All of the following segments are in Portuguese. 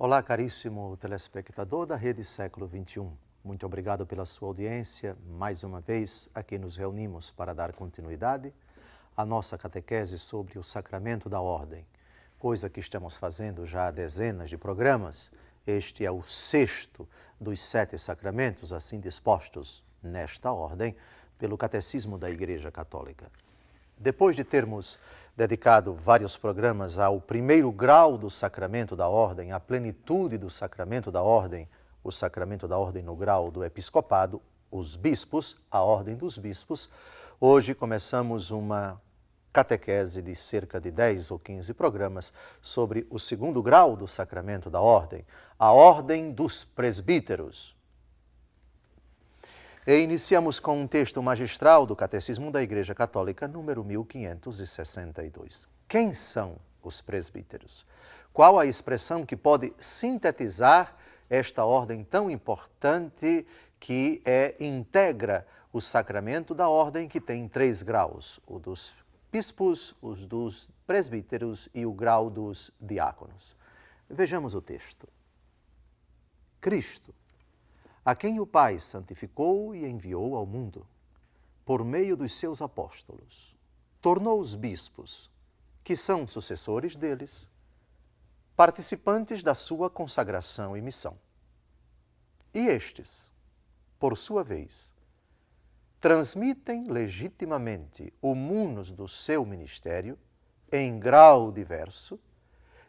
Olá, caríssimo telespectador da Rede Século XXI. Muito obrigado pela sua audiência. Mais uma vez, aqui nos reunimos para dar continuidade à nossa catequese sobre o sacramento da ordem, coisa que estamos fazendo já há dezenas de programas. Este é o sexto dos 7 sacramentos assim dispostos nesta ordem pelo Catecismo da Igreja Católica. Depois de termos dedicado vários programas ao primeiro grau do sacramento da ordem, à plenitude do sacramento da ordem, o sacramento da ordem no grau do episcopado, os bispos, a ordem dos bispos, hoje começamos uma catequese de cerca de 10 ou 15 programas sobre o segundo grau do sacramento da ordem, a ordem dos presbíteros. E iniciamos com um texto magistral do Catecismo da Igreja Católica, número 1562. Quem são os presbíteros? Qual a expressão que pode sintetizar esta ordem tão importante que integra o sacramento da ordem, que tem 3 graus, o dos bispos, os dos presbíteros e o grau dos diáconos? Vejamos o texto. Cristo, a quem o Pai santificou e enviou ao mundo, por meio dos seus apóstolos, tornou os bispos, que são sucessores deles, participantes da sua consagração e missão. E estes, por sua vez, transmitem legitimamente o munus do seu ministério em grau diverso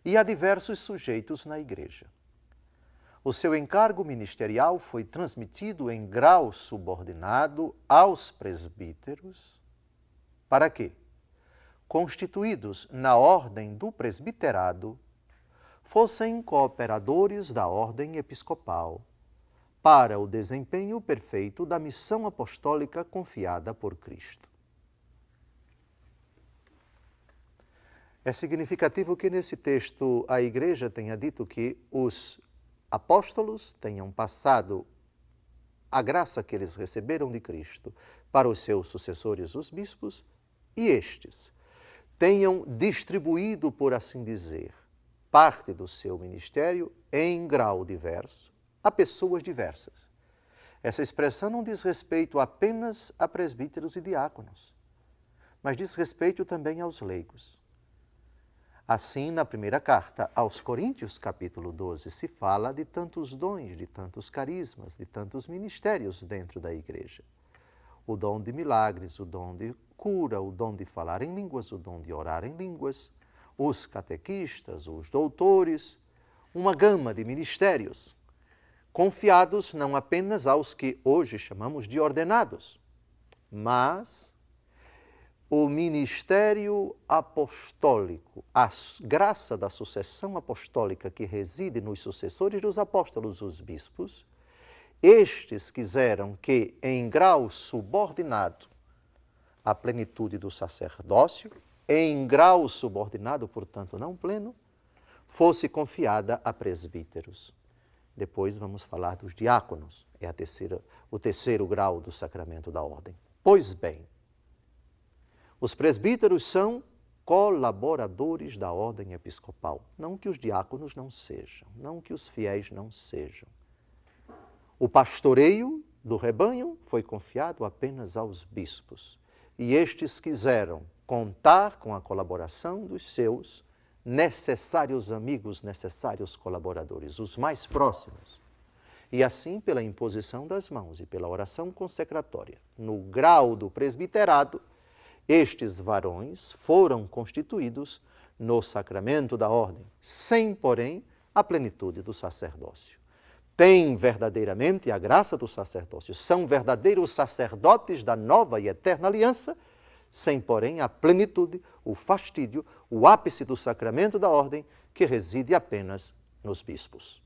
e a diversos sujeitos na Igreja. O seu encargo ministerial foi transmitido em grau subordinado aos presbíteros, para que, constituídos na ordem do presbiterado, fossem cooperadores da ordem episcopal para o desempenho perfeito da missão apostólica confiada por Cristo. É significativo que nesse texto a Igreja tenha dito que os apóstolos tenham passado a graça que eles receberam de Cristo para os seus sucessores, os bispos, e estes tenham distribuído, por assim dizer, parte do seu ministério em grau diverso a pessoas diversas. Essa expressão não diz respeito apenas a presbíteros e diáconos, mas diz respeito também aos leigos. Assim, na primeira carta aos Coríntios, capítulo 12, se fala de tantos dons, de tantos carismas, de tantos ministérios dentro da Igreja. O dom de milagres, o dom de cura, o dom de falar em línguas, o dom de orar em línguas, os catequistas, os doutores, uma gama de ministérios, confiados não apenas aos que hoje chamamos de ordenados, mas o ministério apostólico, a graça da sucessão apostólica que reside nos sucessores dos apóstolos, os bispos, estes quiseram que, em grau subordinado à plenitude do sacerdócio, em grau subordinado, portanto não pleno, fosse confiada a presbíteros. Depois vamos falar dos diáconos, é o terceiro grau do sacramento da ordem. Pois bem, os presbíteros são colaboradores da ordem episcopal. Não que os diáconos não sejam, não que os fiéis não sejam. O pastoreio do rebanho foi confiado apenas aos bispos. E estes quiseram contar com a colaboração dos seus necessários amigos, necessários colaboradores, os mais próximos. E assim, pela imposição das mãos e pela oração consecratória, no grau do presbiterado, estes varões foram constituídos no sacramento da ordem, sem, porém, a plenitude do sacerdócio. Têm verdadeiramente a graça do sacerdócio, são verdadeiros sacerdotes da nova e eterna aliança, sem, porém, a plenitude, o fastídio, o ápice do sacramento da ordem, que reside apenas nos bispos.